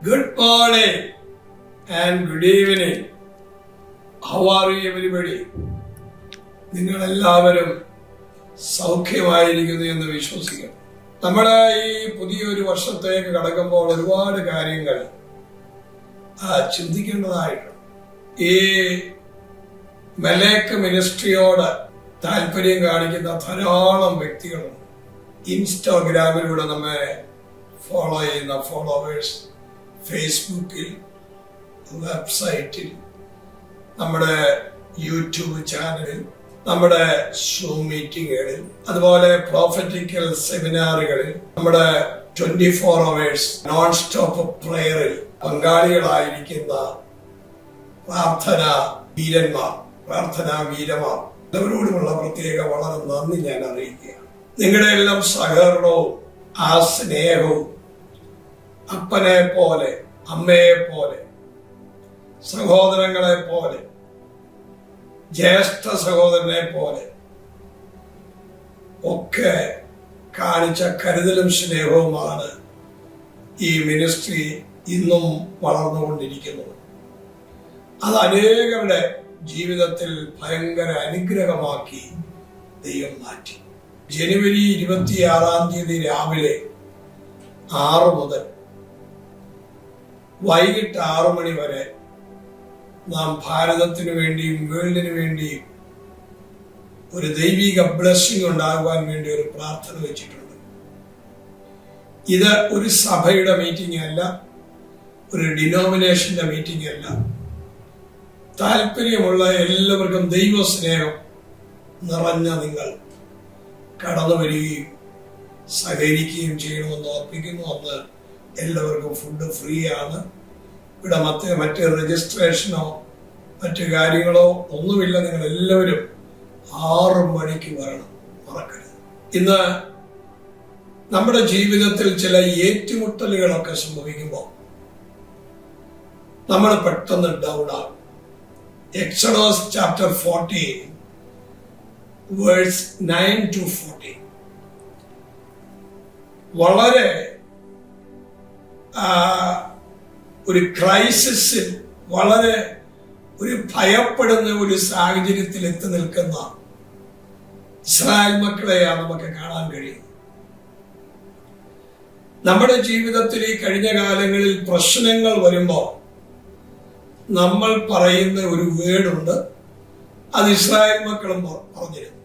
Good morning and good evening. How are you everybody? നിങ്ങൾ എല്ലാവരും സൗഖ്യമായിരിക്കുന്നു എന്ന് വിശ്വസിക്കുന്നു. നമ്മുടെ ഈ പുതിയൊരു വർഷത്തേക്ക് കടക്കുമ്പോൾ ഒരുപാട് കാര്യങ്ങൾ ചിന്തിക്കേണ്ടതായിട്ടുണ്ട്. ഈ മലേക്ക് മിനിസ്ട്രിയോട് താല്പര്യം കാണിക്കുന്ന ധാരാളം വ്യക്തികളുണ്ട്. ഇൻസ്റ്റാഗ്രാമിലൂടെ നമ്മെ ഫോളോ ചെയ്യുന്ന ഫോളോവേഴ്സ്, ഫേസ്ബുക്കിൽ, വെബ്സൈറ്റിൽ, നമ്മുടെ യൂട്യൂബ് ചാനലിൽ, നമ്മുടെ സൂം മീറ്റിങ്ങുകളിൽ, അതുപോലെ പ്രോഫറ്റിക്കൽ സെമിനാറുകളിൽ, നമ്മുടെ 24 hours നോൺ സ്റ്റോപ്പ് പ്രേയറിൽ പങ്കാളികളായിരിക്കുന്ന പ്രാർത്ഥനാ വീരന്മാർ, പ്രാർത്ഥനാ വീരമാർ എല്ലാവരോടുമുള്ള പ്രത്യേക വളരെ നന്ദി ഞാൻ അറിയിക്കുകയാണ്. നിങ്ങളുടെ എല്ലാം സഹകരണവും ആ സ്നേഹവും അപ്പനെ പോലെ, അമ്മയെ പോലെ, സഹോദരങ്ങളെ പോലെ, ജ്യേഷ്ഠ സഹോദരനെ പോലെ ഒക്കെ കാണിച്ച കരുതലും സ്നേഹവുമാണ് ഈ മിനിസ്ട്രി ഇന്നും വളർന്നുകൊണ്ടിരിക്കുന്നത്. അത് അനേകരുടെ ജീവിതത്തിൽ ഭയങ്കര അനുഗ്രഹമാക്കി ദൈവം മാറ്റി. ജനുവരി 26 രാവിലെ 6 മുതൽ വൈകിട്ട് 6 മണി വരെ നാം ഭാരതത്തിനു വേണ്ടിയും വേൾഡിനു വേണ്ടിയും ഒരു ദൈവിക ബ്ലെസ്സിംഗ് ഉണ്ടാകുവാൻ വേണ്ടി ഒരു പ്രാർത്ഥന വെച്ചിട്ടുണ്ട്. ഇത് ഒരു സഭയുടെ മീറ്റിംഗ് അല്ല, ഒരു ഡിനോമിനേഷന്റെ മീറ്റിംഗ് അല്ല. താല്പര്യമുള്ള എല്ലാവർക്കും ദൈവസ്നേഹം നിറഞ്ഞ നിങ്ങൾ കടന്നു വരികയും സഹകരിക്കുകയും ചെയ്യണമെന്ന് ഓർപ്പിക്കുന്നു. അന്ന് എല്ലാവർക്കും ഫുഡ് ഫ്രീ ആണ്. ഇവിടെ മറ്റ് രജിസ്ട്രേഷനോ മറ്റു കാര്യങ്ങളോ ഒന്നുമില്ല. നിങ്ങൾ എല്ലാവരും 6 മണിക്ക് വരണം, മറക്കരുത്. ഇന്ന് നമ്മുടെ ജീവിതത്തിൽ ചില ഏറ്റുമുട്ടലുകളൊക്കെ സംഭവിക്കുമ്പോൾ നമ്മൾ പെട്ടെന്ന് ഡൗൺ ആകും. എക്സോഡസ് ചാപ്റ്റർ 14 വേഴ്സ് 9 to 14 വളരെ ഒരു ക്രൈസിസിൽ, വളരെ ഒരു ഭയപ്പെടുന്ന ഒരു സാഹചര്യത്തിൽ എത്തി നിൽക്കുന്ന ഇസ്രായേൽ മക്കളെയാണ് നമുക്ക് കാണാൻ കഴിയുന്നത്. നമ്മുടെ ജീവിതത്തിൽ ഈ കഴിഞ്ഞ കാലങ്ങളിൽ പ്രശ്നങ്ങൾ വരുമ്പോൾ നമ്മൾ പറയുന്ന ഒരു വേർഡുണ്ട്, അത് ഇസ്രായേൽ മക്കളും പറഞ്ഞിരുന്നു.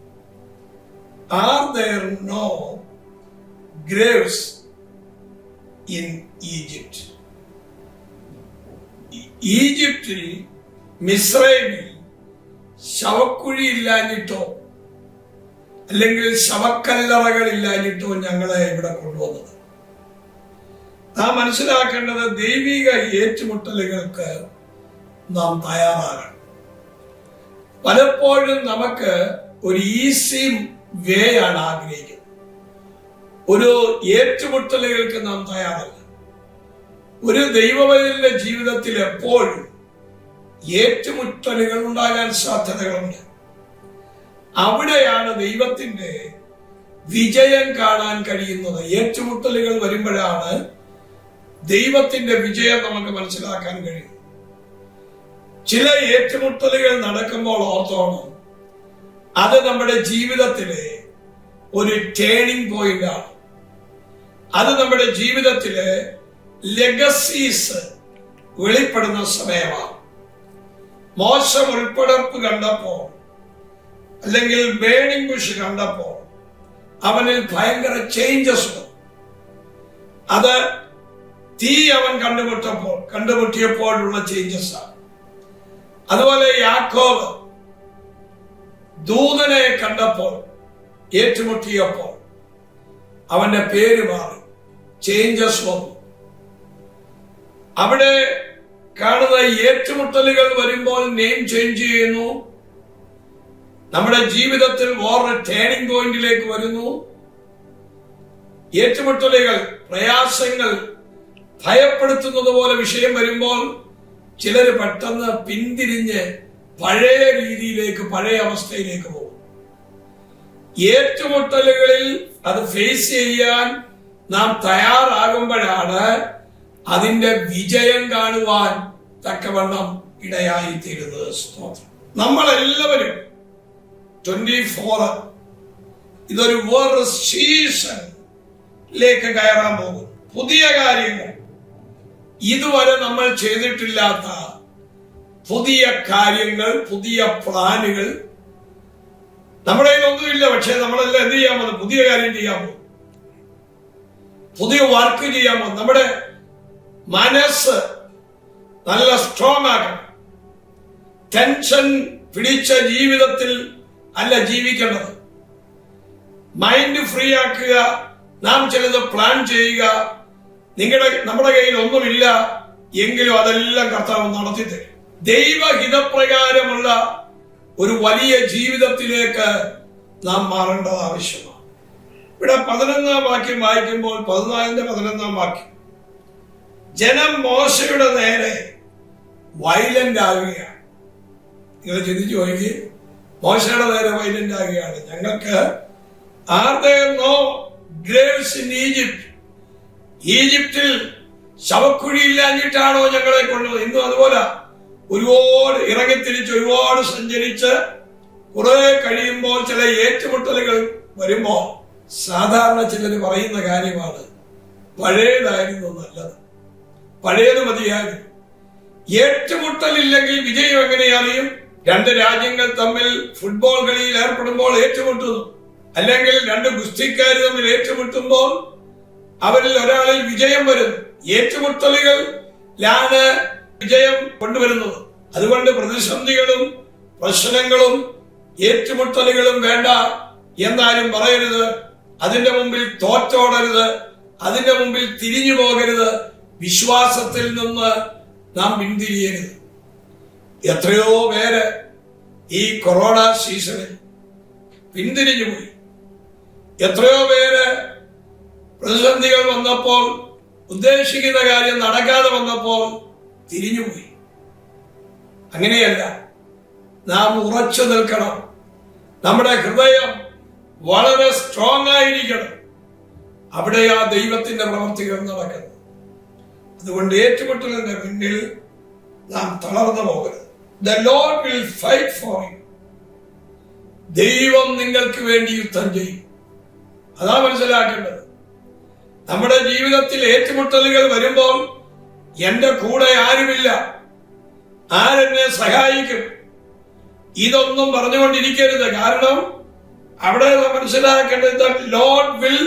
Are there no graves in Egypt? ഈജിപ്തിൽ, മിസ്രൈമിൽ ശവക്കുഴി ഇല്ലാഞ്ഞിട്ടോ അല്ലെങ്കിൽ ശവക്കല്ലറകൾ ഇല്ലാഞ്ഞിട്ടോ ഞങ്ങളെ ഇവിടെ കൊണ്ടുവന്നത്. നാം മനസ്സിലാക്കേണ്ടത് ദൈവിക ഏറ്റുമുട്ടലുകൾക്ക് നാം തയ്യാറാകണം. പലപ്പോഴും നമുക്ക് ഒരു ഈസി വേ ആണ് ആഗ്രഹിക്കുന്നത്. ഒരു ഏറ്റുമുട്ടലുകൾക്ക് നാം തയ്യാറല്ല. ഒരു ദൈവവൈതലിന്റെ ജീവിതത്തിൽ എപ്പോഴും ഏറ്റുമുട്ടലുകൾ ഉണ്ടാകാൻ സാധ്യതകളുണ്ട്. അവിടെയാണ് ദൈവത്തിന്റെ വിജയം കാണാൻ കഴിയുന്നത്. ഏറ്റുമുട്ടലുകൾ വരുമ്പോഴാണ് ദൈവത്തിന്റെ വിജയം നമുക്ക് മനസ്സിലാക്കാൻ കഴിയും. ചില ഏറ്റുമുട്ടലുകൾ നടക്കുമ്പോൾ ഓർത്തോണം, അത് നമ്മുടെ ജീവിതത്തിലെ ഒരു ടേണിംഗ് പോയിന്റ് ആണ്. അത് നമ്മുടെ ജീവിതത്തിലെ ലെഗസീസ് വെളിപ്പെടുന്ന സമയമാണ്. മോശം ഉൾപ്പെടപ്പ് കണ്ടപ്പോൾ, അല്ലെങ്കിൽ ബേണിംഗ് ബുഷ് കണ്ടപ്പോൾ അവനിൽ ഭയങ്കര ചേഞ്ചസ് വന്നു. അത് തീ അവൻ കണ്ടുമുട്ടിയപ്പോഴുള്ള ചേഞ്ചസ് ആണ്. അതുപോലെ യാക്കോബ് ദൂതനെ കണ്ടപ്പോൾ, ഏറ്റുമുട്ടിയപ്പോൾ അവന്റെ പേര് മാറി, ചേഞ്ചസ് വന്നു. അവിടെ കാണുന്ന ഏറ്റുമുട്ടലുകൾ വരുമ്പോൾ നെയിം ചേഞ്ച് ചെയ്യുന്നു. നമ്മുടെ ജീവിതത്തിൽ വേറൊരു ടേണിംഗ് പോയിന്റിലേക്ക് വരുന്നു. ഏറ്റുമുട്ടലുകൾ, പ്രയാസങ്ങൾ, ഭയപ്പെടുത്തുന്നത് പോലെ വിഷയം വരുമ്പോൾ ചിലർ പെട്ടെന്ന് പിന്തിരിഞ്ഞ് പഴയ രീതിയിലേക്ക്, പഴയ അവസ്ഥയിലേക്ക് പോകും. ഏറ്റുമുട്ടലുകളിൽ അത് ഫേസ് ചെയ്യാൻ നാം തയ്യാറാകുമ്പോഴാണ് അതിന്റെ വിജയം കാണുവാൻ തക്കവണ്ണം ഇടയായിത്തീരുന്നത്. സ്തോത്രം. നമ്മളെല്ലാവരും 24 ഇതൊരു വേറൊരു സീസണിലേക്ക് കയറാൻ പോകും. പുതിയ കാര്യങ്ങൾ, ഇതുവരെ നമ്മൾ ചെയ്തിട്ടില്ലാത്ത പുതിയ കാര്യങ്ങൾ, പുതിയ പ്ലാനുകൾ. നമ്മുടെ കയ്യിലൊന്നുമില്ല, പക്ഷെ നമ്മളെല്ലാം എന്ത് ചെയ്യാൻ പോകും? പുതിയ കാര്യം ചെയ്യാൻ പോകും, പുതിയ വർക്ക് ചെയ്യാൻ പോകും. നമ്മുടെ മനസ്സ് നല്ല സ്ട്രോങ് ആക്കണം. ടെൻഷൻ പിടിച്ച ജീവിതത്തിൽ അല്ല ജീവിക്കേണ്ടത്. മൈൻഡ് ഫ്രീ ആക്കുക. നാം ചിലത് പ്ലാൻ ചെയ്യുക. നമ്മുടെ കയ്യിൽ ഒന്നുമില്ല എങ്കിലും അതെല്ലാം കർത്താവ് നടത്തി തരും. ദൈവഹിതപ്രകാരമുള്ള ഒരു വലിയ ജീവിതത്തിലേക്ക് നാം മാറേണ്ടത് ആവശ്യമാണ്. ഇവിടെ 11-ാം വാക്യം വായിക്കുമ്പോൾ 14-ാം വാക്യം, ജനം മോശയുടെ നേരെ വയലന്റ് ആകുകയാണ്. നിങ്ങൾ ചിന്തിച്ചു നോക്കി, മോശയുടെ നേരെ വയലന്റ് ആകുകയാണ്. ഞങ്ങൾക്ക് Are there no graves in Egypt? ഈജിപ്തിൽ ശവക്കുഴിയില്ലാഞ്ഞിട്ടാണോ ഞങ്ങളെ കൊണ്ടുപോകുന്നത്? ഇന്നും അതുപോലെ ഒരുപാട് ഇറങ്ങിത്തിരിച്ച് ഒരുപാട് സഞ്ചരിച്ച് കുറെ കഴിയുമ്പോൾ ചില ഏറ്റുമുട്ടലുകൾ വരുമ്പോ സാധാരണ ചിലർ പറയുന്ന കാര്യമാണ്, പഴയതായിരുന്നു നല്ലത്, പഴയത് മതിയാകും. ഏറ്റുമുട്ടലില്ലെങ്കിൽ വിജയം എങ്ങനെ അറിയും? രണ്ട് രാജ്യങ്ങൾ തമ്മിൽ ഫുട്ബോൾ കളിയിൽ ഏർപ്പെടുമ്പോൾ ഏറ്റുമുട്ടുന്നു, അല്ലെങ്കിൽ രണ്ട് ഗുസ്തിക്കാർ തമ്മിൽ ഏറ്റുമുട്ടുമ്പോൾ അവരിൽ ഒരാളിൽ വിജയം വരുന്നു. ഏറ്റുമുട്ടലുകളിലാണ് വിജയം കൊണ്ടുവരുന്നത്. അതുകൊണ്ട് പ്രതിസന്ധികളും പ്രശ്നങ്ങളും ഏറ്റുമുട്ടലുകളും വേണ്ട എന്നാലും പറയരുത്. അതിന്റെ മുമ്പിൽ തോറ്റോടരുത്, അതിന്റെ മുമ്പിൽ തിരിഞ്ഞു പോകരുത്. വിശ്വാസത്തിൽ നിന്ന് നാം പിന്തിരിയരുത്. എത്രയോ പേര് ഈ കൊറോണ സീസണിൽ പിന്തിരിഞ്ഞു പോയി. എത്രയോ പേര് പ്രതിസന്ധികൾ വന്നപ്പോൾ, ഉദ്ദേശിക്കുന്ന കാര്യം നടക്കാതെ വന്നപ്പോൾ തിരിഞ്ഞുപോയി. അങ്ങനെയല്ല, നാം ഉറച്ചു നിൽക്കണം. നമ്മുടെ ഹൃദയം വളരെ സ്ട്രോങ് ആയിരിക്കണം. അവിടെയാ ദൈവത്തിന്റെ പ്രവർത്തികൾ നടക്കുന്നത്. അതുകൊണ്ട് ഏറ്റുമുട്ടലിന്റെ മുന്നിൽ നാം തളർന്നു പോകരുത്. The Lord will fight for you. ദൈവം നിങ്ങൾക്ക് വേണ്ടി യുദ്ധം ചെയ്യും. അതാ മനസ്സിലാക്കേണ്ടത്. നമ്മുടെ ജീവിതത്തിൽ ഏറ്റുമുട്ടലുകൾ വരുമ്പോൾ എന്റെ കൂടെ ആരുമില്ല, ആരെന്നെ സഹായിക്കും, ഇതൊന്നും പറഞ്ഞുകൊണ്ടിരിക്കരുത്. കാരണം അവിടെ മനസ്സിലാക്കേണ്ടത് Lord will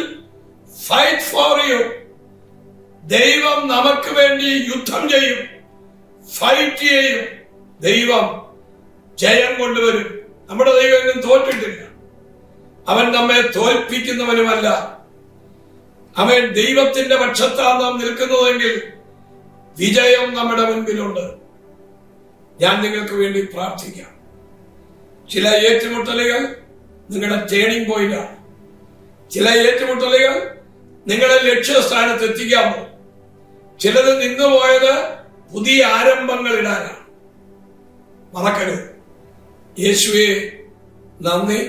fight for you. ദൈവം നമുക്ക് വേണ്ടി യുദ്ധം ചെയ്യും, ഫൈറ്റ് ചെയ്യും. ദൈവം ജയം കൊണ്ടുവരും. നമ്മുടെ ദൈവം എങ്ങും തോറ്റിട്ടില്ല. അവൻ നമ്മെ തോൽപ്പിക്കുന്നവനുമല്ല. അവൻ ദൈവത്തിന്റെ പക്ഷത്താണ് നാം നിൽക്കുന്നതെങ്കിൽ വിജയം നമ്മുടെ മുൻപിലുണ്ട്. ഞാൻ നിങ്ങൾക്ക് വേണ്ടി പ്രാർത്ഥിക്കാം. ചില ഏറ്റുമുട്ടലുകൾ നിങ്ങളുടെ ടേണിംഗ് പോയിന്റാണ്. ചില ഏറ്റുമുട്ടലുകൾ നിങ്ങളെ ലക്ഷ്യസ്ഥാനത്ത് എത്തിക്കാമോ. ചിലത് നിന്നുപോയത് പുതിയ ആരംഭങ്ങൾ ഇടാനാണ്. മറക്കരുത്. യേശുവേ നന്ദി.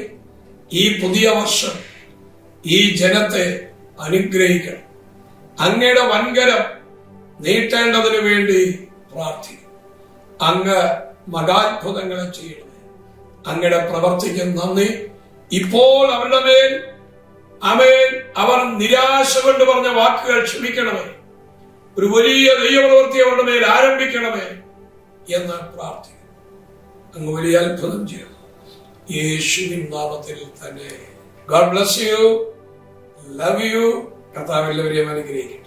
ഈ പുതിയ വർഷം ഈ ജനത്തെ അനുഗ്രഹിക്കണം. അങ്ങയുടെ വൻകരം നീട്ടേണ്ടതിനു വേണ്ടി പ്രാർത്ഥിക്കും. അങ്ങ് മഹാത്ഭുതങ്ങളെ ചെയ്യണമേ. അങ്ങയുടെ പ്രവർത്തിക്ക് നന്ദി. ഇപ്പോൾ അവരുടെ മേൽ ആമേൻ അവർ നിരാശ കൊണ്ട് പറഞ്ഞ വാക്കുകൾ ക്ഷമിക്കണമേ. ഒരു വലിയ ദൈവപ്രവൃത്തി അവരുടെ മേൽ ആരംഭിക്കണമേ എന്ന് പ്രാർത്ഥിക്കും. അങ്ങ് വലിയ അത്ഭുതം ചെയ്യണം. യേശുവിൻ നാമത്തിൽ തന്നെ. God bless you. Love you. കർത്താവ് എല്ലാവരെയും അനുഗ്രഹിക്കും.